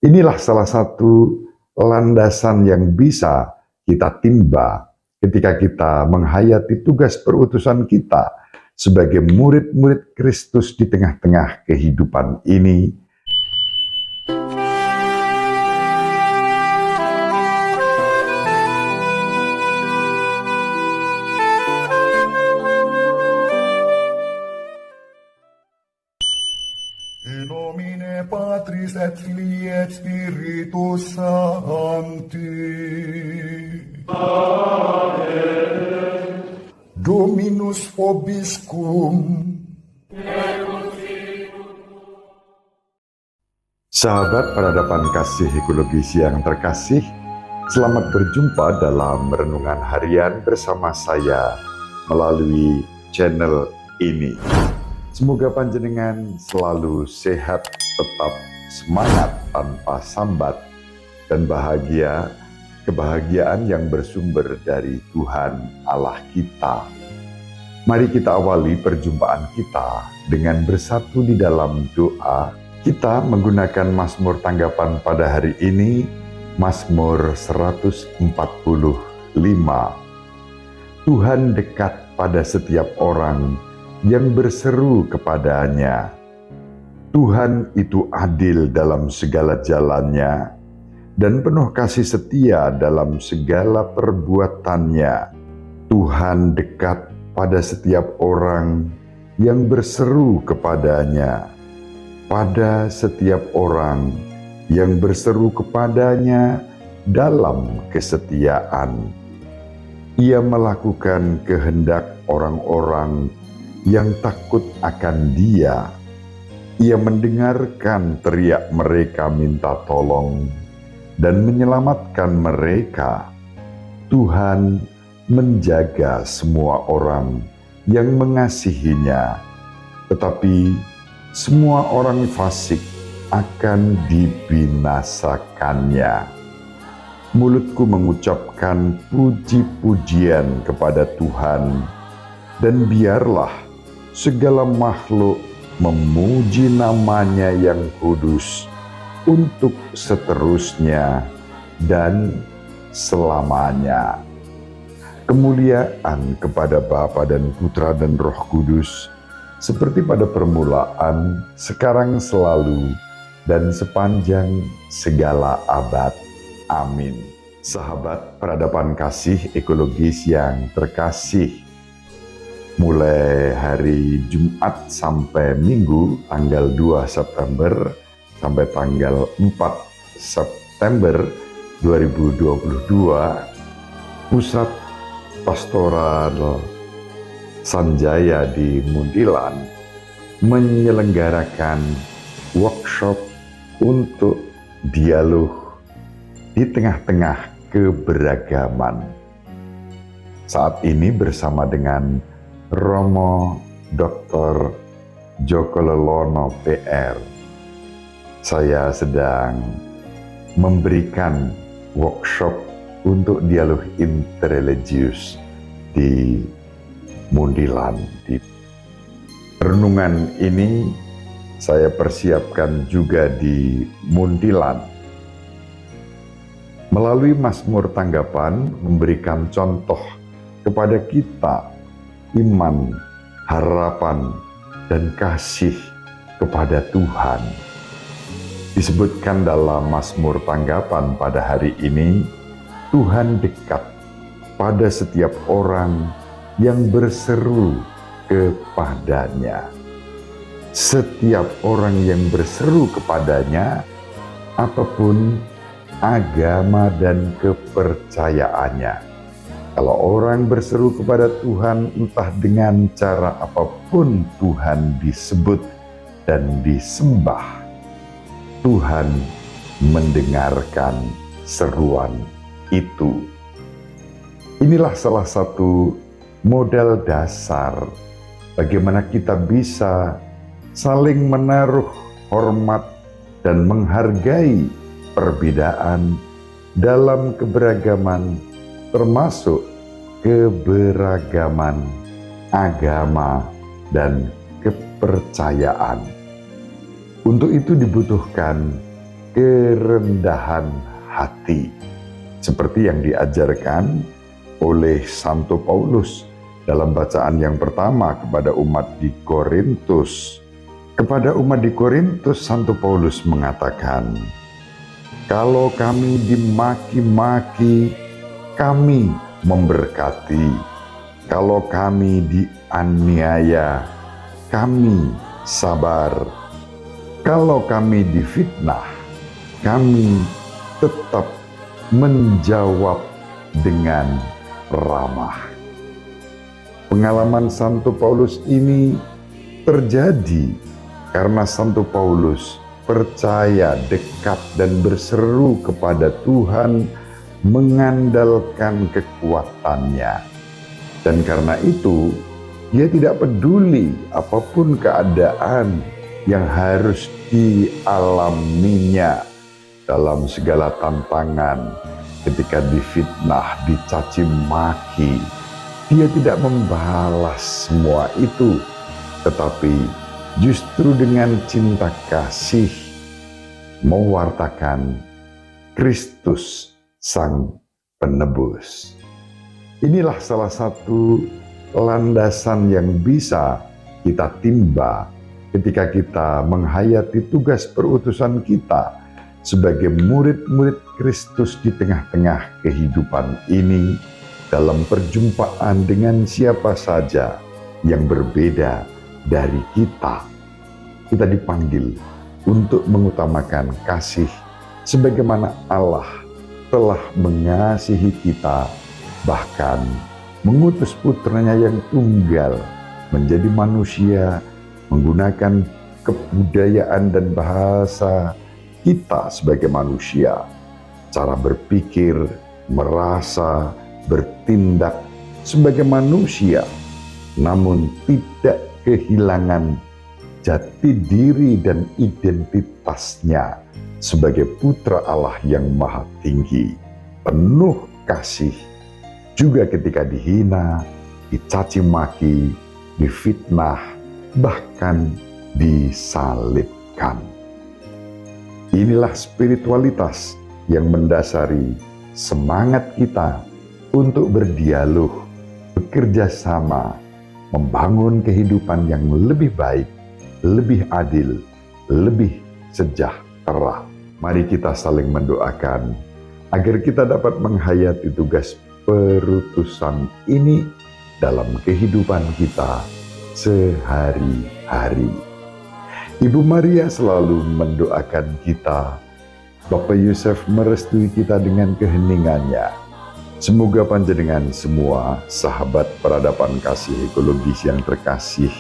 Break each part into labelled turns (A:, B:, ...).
A: Inilah salah satu landasan yang bisa kita timba ketika kita menghayati tugas perutusan kita sebagai murid-murid Kristus di tengah-tengah kehidupan ini.
B: In nomine Patris et Filii et Spiritus Sancti. Amen. Dominus vobiscum.
A: Sahabat peradaban kasih ekologis yang terkasih, selamat berjumpa dalam renungan harian bersama saya melalui channel ini. Semoga panjenengan selalu sehat, tetap semangat tanpa sambat, dan bahagia, kebahagiaan yang bersumber dari Tuhan Allah kita. Mari kita awali perjumpaan kita dengan bersatu di dalam doa. Kita menggunakan Mazmur tanggapan pada hari ini, Mazmur 145. Tuhan dekat pada setiap orang yang berseru kepadanya. Tuhan itu adil dalam segala jalannya dan penuh kasih setia dalam segala perbuatannya. Tuhan dekat pada setiap orang yang berseru kepadanya. Pada setiap orang yang berseru kepadanya dalam kesetiaan. Ia melakukan kehendak orang-orang yang takut akan Dia. Ia mendengarkan teriak mereka minta tolong dan menyelamatkan mereka. Tuhan menjaga semua orang yang mengasihinya, tetapi semua orang fasik akan dibinasakannya. Mulutku mengucapkan puji-pujian kepada Tuhan, dan biarlah segala makhluk memuji namanya yang kudus untuk seterusnya dan selamanya. Kemuliaan kepada Bapa dan Putra dan Roh Kudus, seperti pada permulaan, sekarang, selalu, dan sepanjang segala abad. Amin. Sahabat peradaban kasih ekologis yang terkasih, mulai hari Jumat sampai Minggu tanggal 2 September sampai tanggal 4 September 2022, Pusat Pastoral Sanjaya di Mundilan menyelenggarakan workshop untuk dialog di tengah-tengah keberagaman. Saat ini bersama dengan Romo Dr. Joko Lelono PR, saya sedang memberikan workshop untuk dialog interreligius di Mundilan. Di renungan ini saya persiapkan juga di Mundilan. Melalui Mazmur tanggapan memberikan contoh kepada kita iman, harapan, dan kasih kepada Tuhan. Disebutkan dalam Mazmur tanggapan pada hari ini, Tuhan dekat pada setiap orang yang berseru kepadanya. Setiap orang yang berseru kepadanya, apapun agama dan kepercayaannya. Kalau orang berseru kepada Tuhan, entah dengan cara apapun Tuhan disebut dan disembah, Tuhan mendengarkan seruan itu. Inilah salah satu modal dasar bagaimana kita bisa saling menaruh hormat dan menghargai perbedaan dalam keberagaman, termasuk keberagaman agama dan kepercayaan. Untuk itu dibutuhkan kerendahan hati, seperti yang diajarkan oleh Santo Paulus dalam bacaan yang pertama kepada umat di Korintus. Kepada umat di Korintus, Santo Paulus mengatakan, "Kalau kami dimaki-maki, kami memberkati. Kalau kami dianiaya, kami sabar. Kalau kami difitnah, kami tetap menjawab dengan ramah." Pengalaman Santo Paulus ini terjadi karena Santo Paulus percaya, dekat, dan berseru kepada Tuhan, mengandalkan kekuatannya. Dan karena itu, dia tidak peduli apapun keadaan yang harus dialaminya dalam segala tantangan. Ketika difitnah, dicaci maki, dia tidak membalas semua itu, tetapi justru dengan cinta kasih mewartakan Kristus Sang Penebus. Inilah salah satu landasan yang bisa kita timba ketika kita menghayati tugas perutusan kita sebagai murid-murid Kristus di tengah-tengah kehidupan ini, dalam perjumpaan dengan siapa saja yang berbeda dari kita. Kita dipanggil untuk mengutamakan kasih sebagaimana Allah telah mengasihi kita, bahkan mengutus putranya yang tunggal menjadi manusia, menggunakan kebudayaan dan bahasa kita sebagai manusia, cara berpikir, merasa, bertindak sebagai manusia, namun tidak kehilangan jati diri dan identitasnya sebagai putra Allah yang maha tinggi, penuh kasih, juga ketika dihina, dicaci maki, difitnah, bahkan disalibkan. Inilah spiritualitas yang mendasari semangat kita untuk berdialog, bekerja sama, membangun kehidupan yang lebih baik, lebih adil, lebih sejahtera. Mari kita saling mendoakan agar kita dapat menghayati tugas perutusan ini dalam kehidupan kita sehari-hari. Ibu Maria selalu mendoakan kita. Bapak Yusuf merestui kita dengan keheningannya. Semoga panjenengan semua, sahabat peradaban kasih ekologis yang terkasih,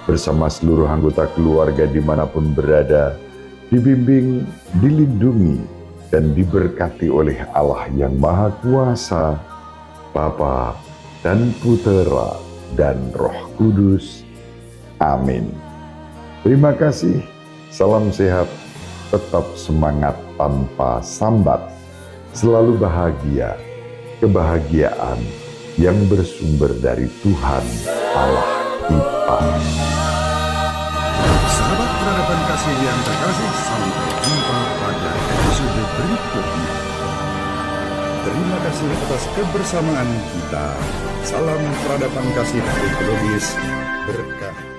A: bersama seluruh anggota keluarga dimanapun berada, dibimbing, dilindungi, dan diberkati oleh Allah yang Maha Kuasa, Bapa dan Putera dan Roh Kudus. Amin. Terima kasih, salam sehat, tetap semangat tanpa sambat, selalu bahagia, kebahagiaan yang bersumber dari Tuhan Allah kita.
B: Sahabat peradaban kasih yang terkasih, sampai jumpa pada episode berikutnya. Terima kasih atas kebersamaan kita. Salam peradaban kasih ekologis berkah.